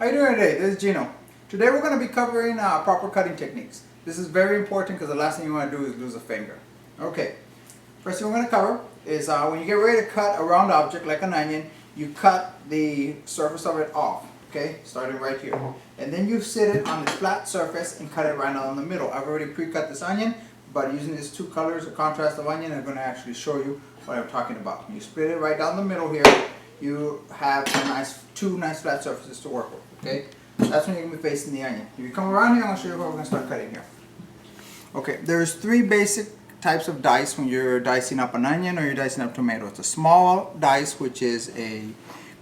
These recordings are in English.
How you doing today? This is Gino. Today we're going to be covering proper cutting techniques. This is very important because the last thing you want to do is lose a finger. Okay, first thing we're going to cover is when you get ready to cut a round object like an onion, you cut the surface of it off, okay, starting right here. And then you sit it on the flat surface and cut it right down the middle. I've already pre-cut this onion, but using these two colors, the contrast of onion, I'm going to actually show you what I'm talking about. You split it right down the middle here. You have two nice flat surfaces to work with, okay? That's when you're going to be facing the onion. If you come around here, I'll show you how we're going to start cutting here. Okay, there's three basic types of dice when you're dicing up an onion or you're dicing up tomato. It's a small dice, which is a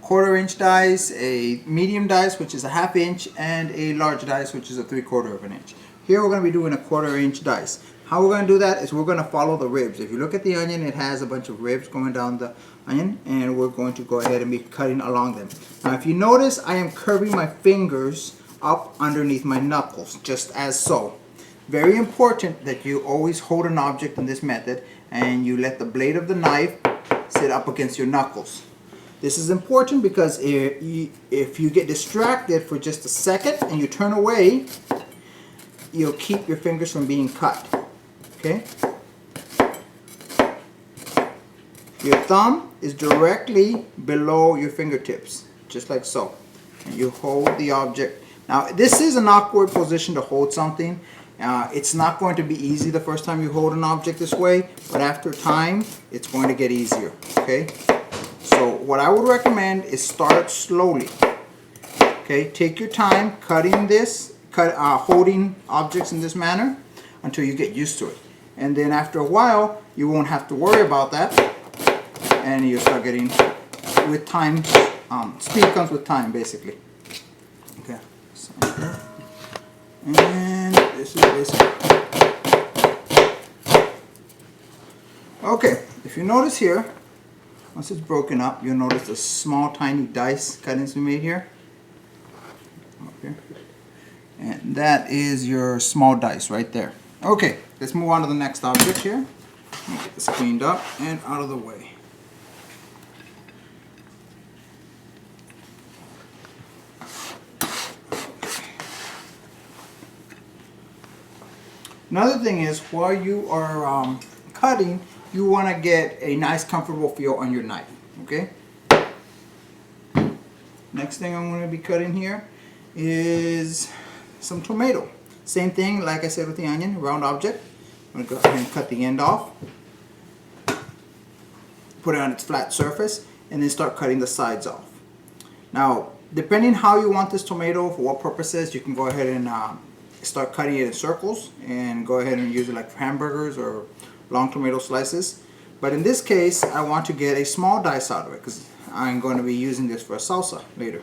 1/4 inch dice, a medium dice, which is a 1/2 inch, and a large dice, which is a 3/4 of an inch. Here we're going to be doing a 1/4 inch dice. How we're going to do that is we're going to follow the ribs. If you look at the onion, it has a bunch of ribs going down the onion, and we're going to go ahead and be cutting along them. Now if you notice, I am curving my fingers up underneath my knuckles, just as so. Very important that you always hold an object in this method and you let the blade of the knife sit up against your knuckles. This is important because if you get distracted for just a second and you turn away, you'll keep your fingers from being cut. Okay? Your thumb is directly below your fingertips, just like so. And you hold the object. Now, this is an awkward position to hold something. It's not going to be easy the first time you hold an object this way, but after time, it's going to get easier. Okay? So, what I would recommend is start slowly. Okay? Take your time cutting this, holding objects in this manner until you get used to it. And then after a while, you won't have to worry about that. And you'll start getting, with time, speed comes with time, basically. Okay. So, and this is this. Okay, if you notice here, once it's broken up, you'll notice the small, tiny dice cuttings we made here. Okay. And that is your small dice right there. Okay, let's move on to the next object here. Let me get this cleaned up and out of the way. Another thing is, while you are cutting, you want to get a nice comfortable feel on your knife. Okay? Next thing I'm going to be cutting here is some tomato. Same thing, like I said with the onion, round object. I'm going to go ahead and cut the end off. Put it on its flat surface and then start cutting the sides off. Now, depending how you want this tomato, for what purposes, you can go ahead and start cutting it in circles and go ahead and use it like for hamburgers or long tomato slices. But in this case, I want to get a small dice out of it because I'm going to be using this for a salsa later.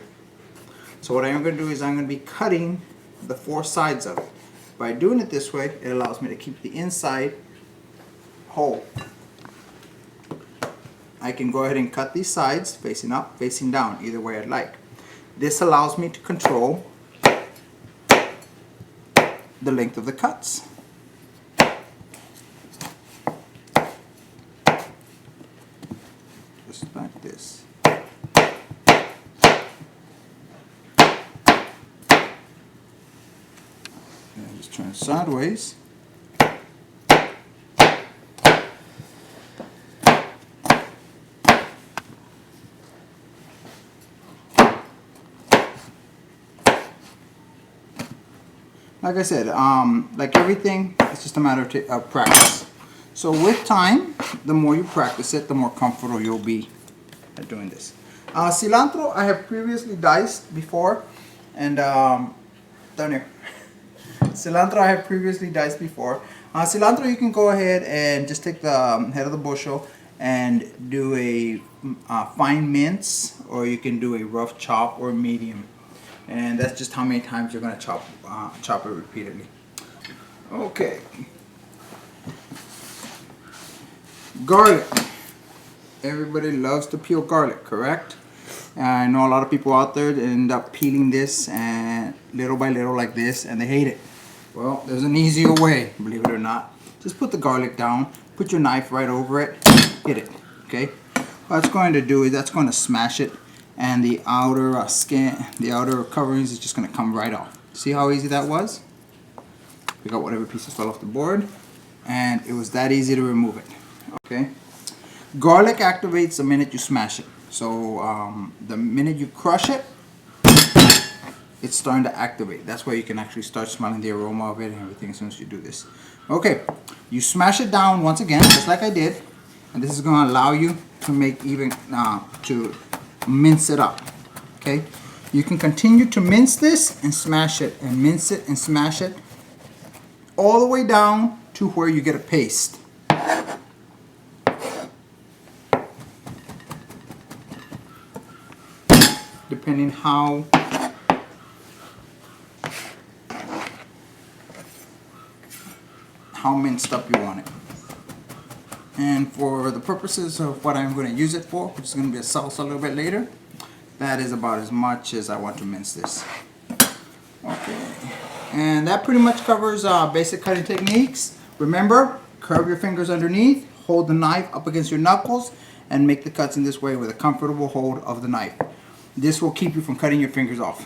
So what I'm going to do is I'm going to be cutting the four sides of it. By doing it this way, it allows me to keep the inside whole. I can go ahead and cut these sides facing up, facing down, either way I'd like. This allows me to control the length of the cuts. Just like this. And just turn sideways. Like I said, like everything, it's just a matter of practice. So with time, the more you practice it, the more comfortable you'll be at doing this. Cilantro, I have previously diced before, and down here. Cilantro, I have previously diced before. Cilantro, you can go ahead and just take the head of the bushel and do a fine mince, or you can do a rough chop or medium. And that's just how many times you're going to chop it repeatedly. Okay. Garlic. Everybody loves to peel garlic, correct? I know a lot of people out there that end up peeling this and little by little like this, and they hate it. Well, there's an easier way, believe it or not. Just put the garlic down, put your knife right over it, hit it, okay? What that's going to do is that's going to smash it and the outer skin, the outer coverings is just going to come right off. See how easy that was? Pick out whatever pieces fell off the board, and it was that easy to remove it. Okay. Garlic activates the minute you smash it. So the minute you crush it, it's starting to activate. That's why you can actually start smelling the aroma of it and everything as soon as you do this. Okay, you smash it down once again, just like I did, and this is going to allow you to make even to mince it up. Okay, you can continue to mince this and smash it and mince it and smash it all the way down to where you get a paste. Depending how minced up you want it. And for the purposes of what I'm going to use it for, which is going to be a salsa a little bit later, that is about as much as I want to mince this. Okay, and that pretty much covers basic cutting techniques. Remember, curve your fingers underneath, hold the knife up against your knuckles, and make the cuts in this way with a comfortable hold of the knife. This will keep you from cutting your fingers off.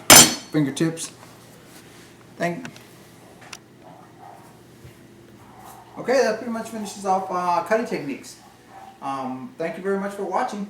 Fingertips. Okay, that pretty much finishes off cutting techniques. Thank you very much for watching.